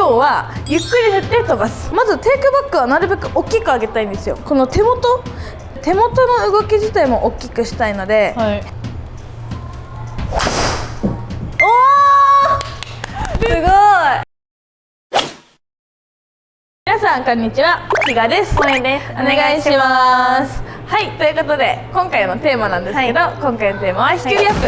今日はゆっくり振って飛ばす。まずテイクバックはなるべく大きく上げたいんですよ。この手元の動き自体も大きくしたいので、はい、おーすごい。皆さんこんにちは、きがです。萌です。お願いします。はい、ということで今回のテーマなんですけど、今回のテーマは飛距離アップ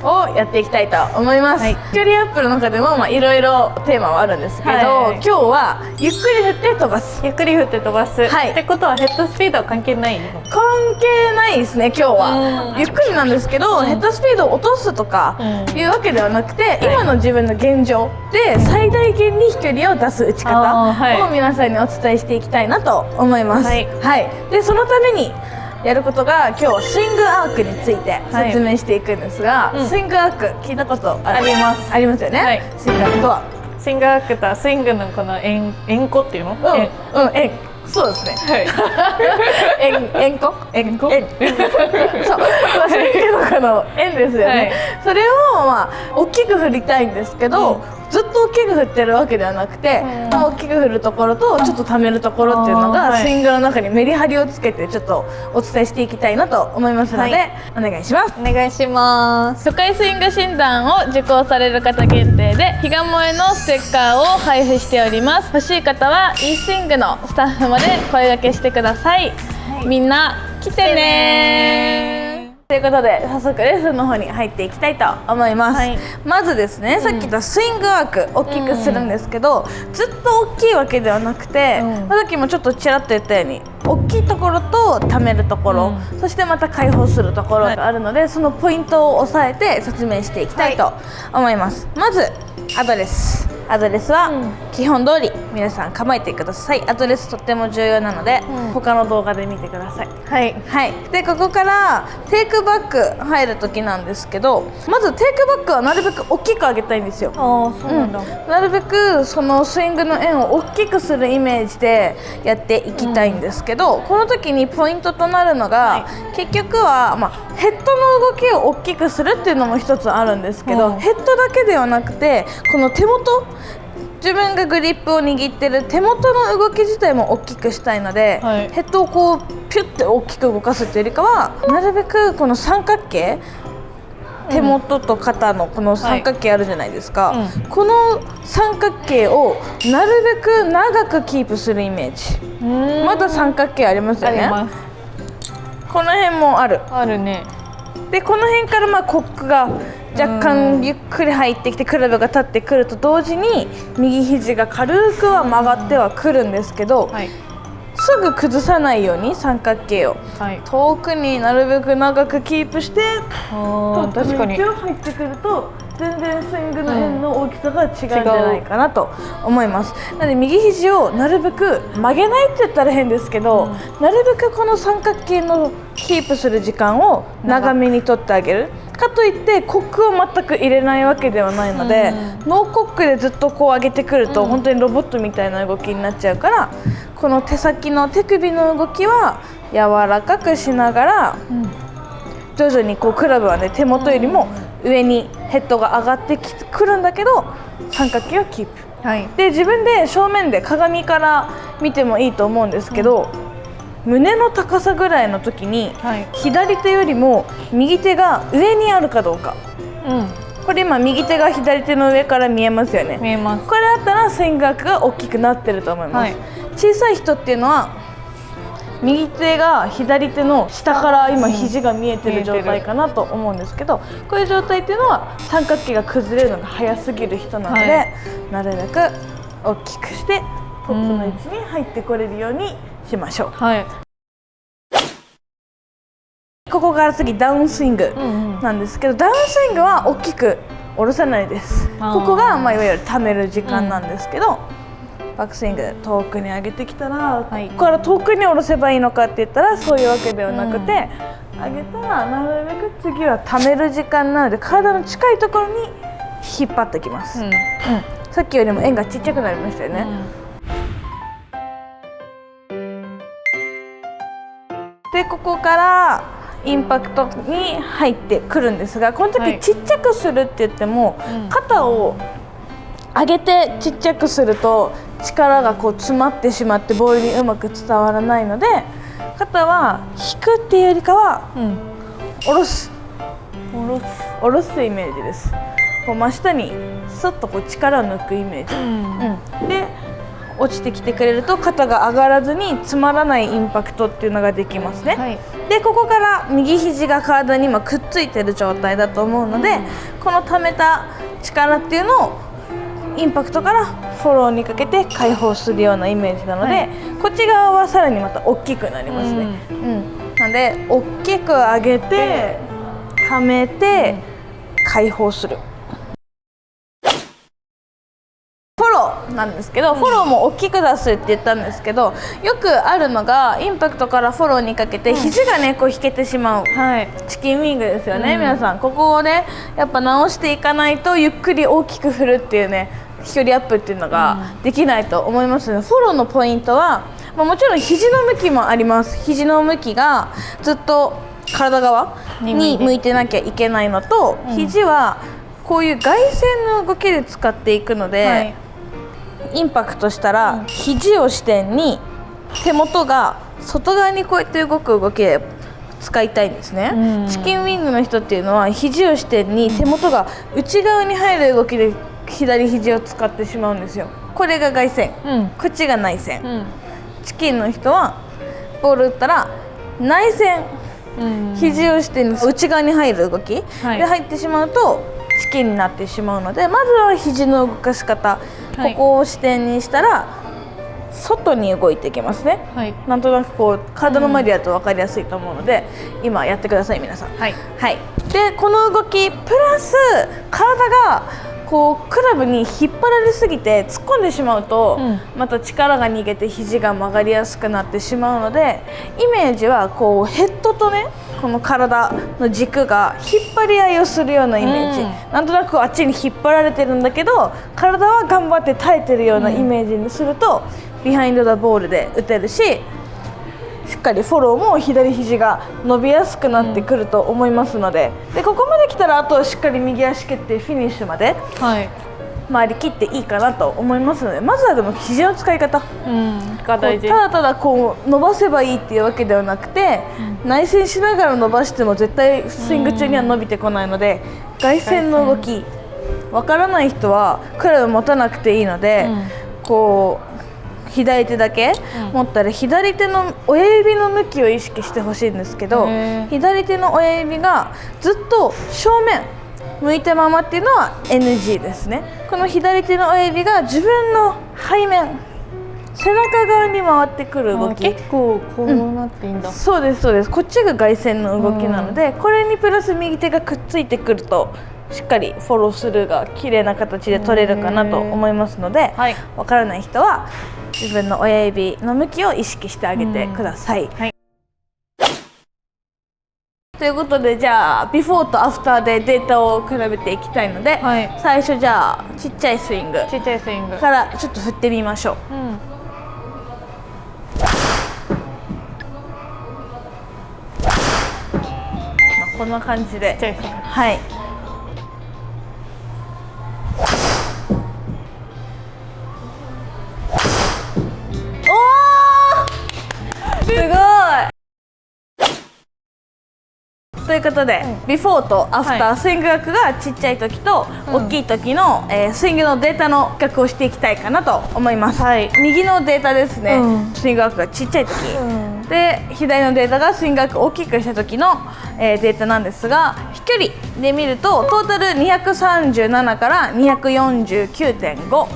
をやっていきたいと思います。飛距離アップの中でもいろいろテーマはあるんですけど、今日はゆっくり振って飛ばす。ゆっくり振って飛ばす、ってことはヘッドスピードは関係ないの？関係ないですね。今日はゆっくりなんですけど、ヘッドスピードを落とすとかいうわけではなくて、今の自分の現状で最大限に飛距離を出す打ち方を皆さんにお伝えしていきたいなと思います。でそのためにやることが、今日はスイングアークについて説明していくんですが、スイングアーク聞いたことありますよね。スイングアークとは、スイングアークとはスイングのこの円弧っていうの？そうですね。円弧そう、スイングのこの円ですよね。それを大きく振りたいんですけど、ずっと大きく振ってるわけではなくて、大きく振るところとちょっと溜めるところっていうのが、スイングの中にメリハリをつけてちょっとお伝えしていきたいなと思いますので、お願いします。お願いします。初回スイング診断を受講される方限定で比嘉萌のステッカーを配布しております。欲しい方は e スイングのスタッフまで声掛けしてください。みんな来てねー。ということで早速レッスンの方に入っていきたいと思います。まずですね、さっき言ったスイングアーク大きくするんですけど、ずっと大きいわけではなくて、さっきもちょっとちらっと言ったように大きいところと溜めるところ、そしてまた開放するところがあるので、そのポイントを押さえて説明していきたいと思います。まずアドレスは基本通り皆さん構えてください。アドレスとっても重要なので、他の動画で見てください。でここからテイクバック入る時なんですけど、まずテイクバックはなるべく大きく上げたいんですよ。なるべくそのスイングの円を大きくするイメージでやっていきたいんですけど、この時にポイントとなるのが、結局はヘッドの動きを大きくするっていうのも一つあるんですけど、ヘッドだけではなくてこの手元、自分がグリップを握ってる手元の動き自体も大きくしたいので、ヘッドをこうピュッて大きく動かすっていうよりかは、なるべくこの三角形、手元と肩のこの三角形あるじゃないですか、この三角形をなるべく長くキープするイメージ。まだ三角形ありますよね。この辺もあるね。でこの辺からコックが若干ゆっくり入ってきて、クラブが立ってくると同時に右肘が軽くは曲がってはくるんですけど、すぐ崩さないように三角形を遠くになるべく長くキープして、確かに入ってくると全然スイングの円の大きさが違うんじゃないかなと思います。なので右肘をなるべく曲げないって言ったら変ですけど、なるべくこの三角形のキープする時間を長めに取ってあげる。かといってコックを全く入れないわけではないので、ノーコックでずっとこう上げてくると本当にロボットみたいな動きになっちゃうから、この手先の手首の動きは柔らかくしながら、徐々にこうクラブはね、手元よりも上にヘッドが上がってくるんだけど、三角形をキープ、で自分で正面で鏡から見てもいいと思うんですけど、胸の高さぐらいの時に、左手よりも右手が上にあるかどうか、これ今右手が左手の上から見えますよね。これだったらスイングアークが大きくなってると思います。小さい人っていうのは右手が左手の下から今肘が見えてる状態かなと思うんですけど、こういう状態っていうのは三角形が崩れるのが早すぎる人なので、なるべく大きくしてトップの位置に入ってこれるようにしましょう。ここから次ダウンスイングなんですけど、ダウンスイングは大きく下ろさないです。ここがいわゆる溜める時間なんですけど、バックスイング遠くに上げてきたら、ここから遠くに下ろせばいいのかって言ったらそういうわけではなくて、上げたらなるべく次は溜める時間なので、体の近いところに引っ張ってきます。さっきよりも円がちっちゃくなりましたよね。でここからインパクトに入ってくるんですが、この時ちっちゃくするって言っても、肩を上げてちっちゃくすると力がこう詰まってしまってボールにうまく伝わらないので、肩は引くっていうよりかは下ろすイメージです。こう真下にスッとこう力を抜くイメージ、で落ちてきてくれると肩が上がらずに詰まらないインパクトっていうのができますね、でここから右肘が体に今くっついてる状態だと思うので、この溜めた力っていうのをインパクトからフォローにかけて解放するようなイメージなので、こっち側はさらにまた大きくなりますね、なので大きく上げて溜めて解放する。フォローなんですけど、フォローも大きく出すって言ったんですけど、よくあるのがインパクトからフォローにかけて肘がねこう引けてしまう、チキンウィングですよね、皆さん。ここをねやっぱ直していかないとゆっくり大きく振るっていうね飛距離アップっていうのができないと思いますので、フォローのポイントは、もちろん肘の向きもあります。肘の向きがずっと体側に向いてなきゃいけないのと、肘はこういう外旋の動きで使っていくので、インパクトしたら肘を支点に手元が外側にこうやって動く動きで使いたいんですね、チキンウィングの人っていうのは肘を支点に手元が内側に入る動きで左肘を使ってしまうんですよ。これが外旋、こっちが内旋、チキンの人はボール打ったら内旋、肘を支点に内側に入る動き、で入ってしまうとチキンになってしまうので、まずは肘の動かし方、ここを支点にしたら外に動いていきますね、なんとなくこう体の前でやると分かりやすいと思うので、今やってください皆さん。でこの動きプラス体がこうクラブに引っ張られすぎて突っ込んでしまうと、また力が逃げて肘が曲がりやすくなってしまうので、イメージはこうヘッドとねこの体の軸が引っ張り合いをするようなイメージ、なんとなくあっちに引っ張られてるんだけど体は頑張って耐えてるようなイメージにすると、ビハインド・ザ・ボールで打てるし、しっかりフォローも左肘が伸びやすくなってくると思いますので、ここまで来たらあとはしっかり右足蹴ってフィニッシュまで回り切っていいかなと思いますので、まずはでも肘の使い方、が大事。ただただこう伸ばせばいいっていうわけではなくて、内旋しながら伸ばしても絶対スイング中には伸びてこないので、外旋の動きわからない人はクラブ持たなくていいので、こう左手だけ持ったら左手の親指の向きを意識してほしいんですけど、左手の親指がずっと正面向いたままっていうのは NG ですね。この左手の親指が自分の背面、背中側に回ってくる動き、結構こうなっていいんだ、そうですそうです。こっちが外旋の動きなので、これにプラス右手がくっついてくるとしっかりフォロースルーが綺麗な形で取れるかなと思いますので、わからない人は自分の親指の向きを意識してあげてください。ということで、じゃあビフォーとアフターでデータを比べていきたいので、最初じゃあちっちゃいスイングからちょっと振ってみましょう。こんな感じで、はい。すごい。ということで、ビフォーとアフター、スイング額がちっちゃい時と大きい時の、スイングのデータの比較をしていきたいかなと思います。右のデータですね、スイング額がちっちゃい時、で左のデータがスイング額を大きくした時の、データなんですが、飛距離で見るとトータル237から249.5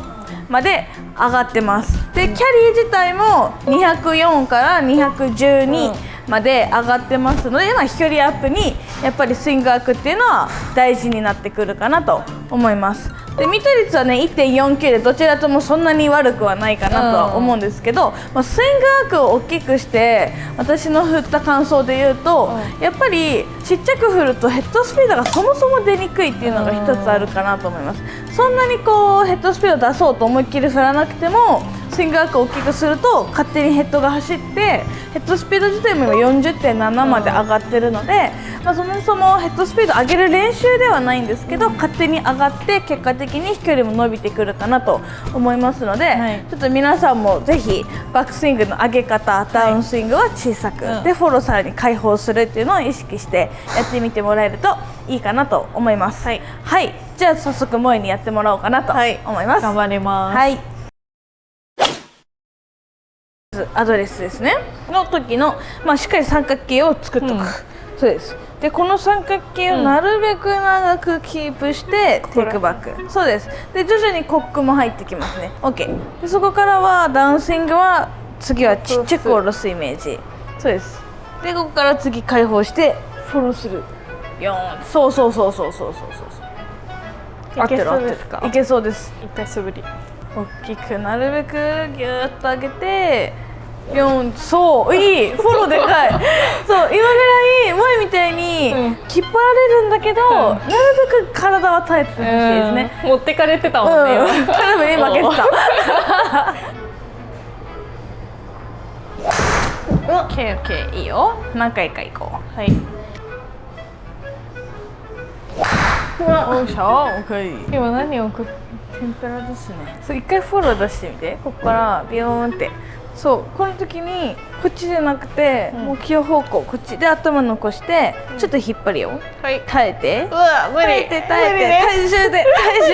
まで上がってます。でキャリー自体も204から212まで上がってますので、飛距離アップにやっぱりスイングアークっていうのは大事になってくるかなと思います。でミート率はね 1.49 でどちらともそんなに悪くはないかなとは思うんですけど、スイングアークを大きくして私の振った感想で言うと、やっぱりちっちゃく振るとヘッドスピードがそもそも出にくいっていうのが一つあるかなと思います。そんなにこうヘッドスピード出そうと思いっきり振らなくてもススイングアークを大きくすると勝手にヘッドが走ってヘッドスピード自体も今 40.7 まで上がってるので、そもそもヘッドスピード上げる練習ではないんですけど勝手に上がって結果的に飛距離も伸びてくるかなと思いますので、ちょっと皆さんもぜひバックスイングの上げ方、ダウンスイングは小さく、でフォローさらに開放するっていうのを意識してやってみてもらえるといいかなと思います。はい、じゃあ早速萌えにやってもらおうかなと思います。頑張ります。はい、アドレスですねの時の、しっかり三角形を作っておく、そうです。でこの三角形をなるべく長くキープしてテイクバック、そうです。で徐々にコックも入ってきますね。 OK でそこからはダウンスイングは次はちっちゃく下ろすイメージ、そうです。でここから次開放してフォローする、そうそうそうそうそうそうそう、いけそうですか？いけそうです。一回素振り大きくなるべくギューッと上げてそういいフォローでかいそう今ぐらい前みたいに引っ張られるんだけど、なるべく体は耐えてほしいですね。持ってかれてたもんね、カルブに負けてたオッケーオッケー、いいよ。何回か行こう。はい。おいしょ、オッケー。今何を置く？天ぷらですね。そう一回フォロー出してみて。ここからビヨーンって。そうこの時にこっちじゃなくて、もう気方向こっちで頭残して、ちょっと引っ張るよ。はい。耐えて。うわ無理。耐えて体重でそうこれぐ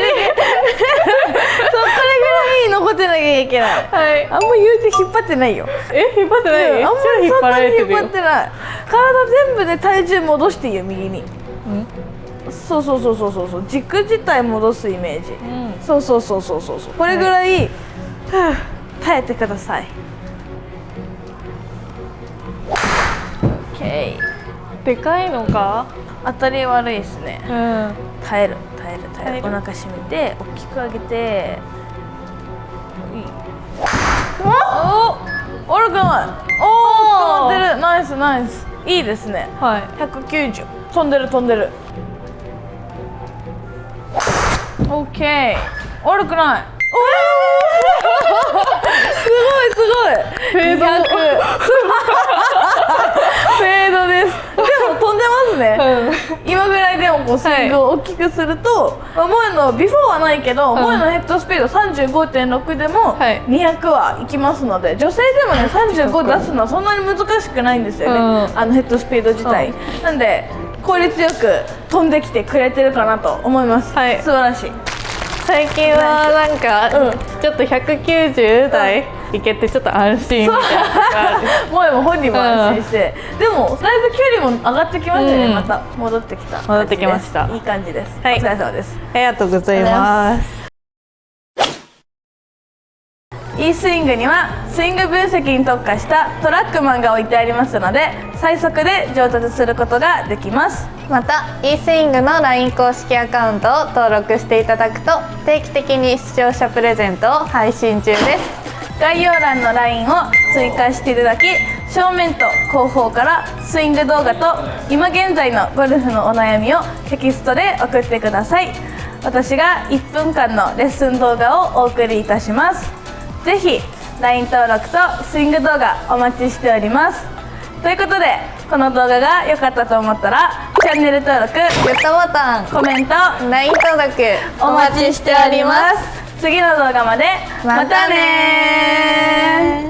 らい残ってなきゃいけない。はい。あんま言うて引っ張ってないよ。引っ張ってない？あんまりそんなに引っ張るってない。体全部で体重戻していいよ右に。そうそうそうそうそうそう、軸自体戻すイメージ。そうそうそうそうそうそう。これぐらい、耐えてください。OK。でかいのか？当たり悪いですね。うん。耐える耐える耐える。お腹締めて大きく上げて。お、悪くない。おお、飛んでる。ナイスナイス。いいですね。はい。190。飛んでる飛んでる。オッケー。悪くない。すごいすごい。フェード。フェードです。でも飛んでますね。今ぐらいでもこうスイングを大きくすると、萌えのビフォーはないけど、萌えのヘッドスピード 35.6 でも200はいきますので、女性でもね35出すのはそんなに難しくないんですよね。ヘッドスピード自体。なんで効率よく飛んできてくれてるかなと思います。はい、素晴らしい。最近はなんか、ちょっと190台いけてちょっと安心みたいなのがある。萌えも本人も安心して、でもだいぶ距離も上がってきましたね。また戻ってきた。戻ってきました。いい感じです。はい、お疲れ様です。ありがとうございます。いいスイングにはスイング分析に特化したトラックマンが置いてありますので、最速で上達することができます。また e スイングの LINE 公式アカウントを登録していただくと定期的に視聴者プレゼントを配信中です。概要欄の LINE を追加していただき、正面と後方からスイング動画と今現在のゴルフのお悩みをテキストで送ってください。私が1分間のレッスン動画をお送りいたします。ぜひ LINE 登録とスイング動画お待ちしております。ということで、この動画が良かったと思ったらチャンネル登録、グッドボタン、コメント、 LINE 登録お待ちしております。次の動画までまたねー。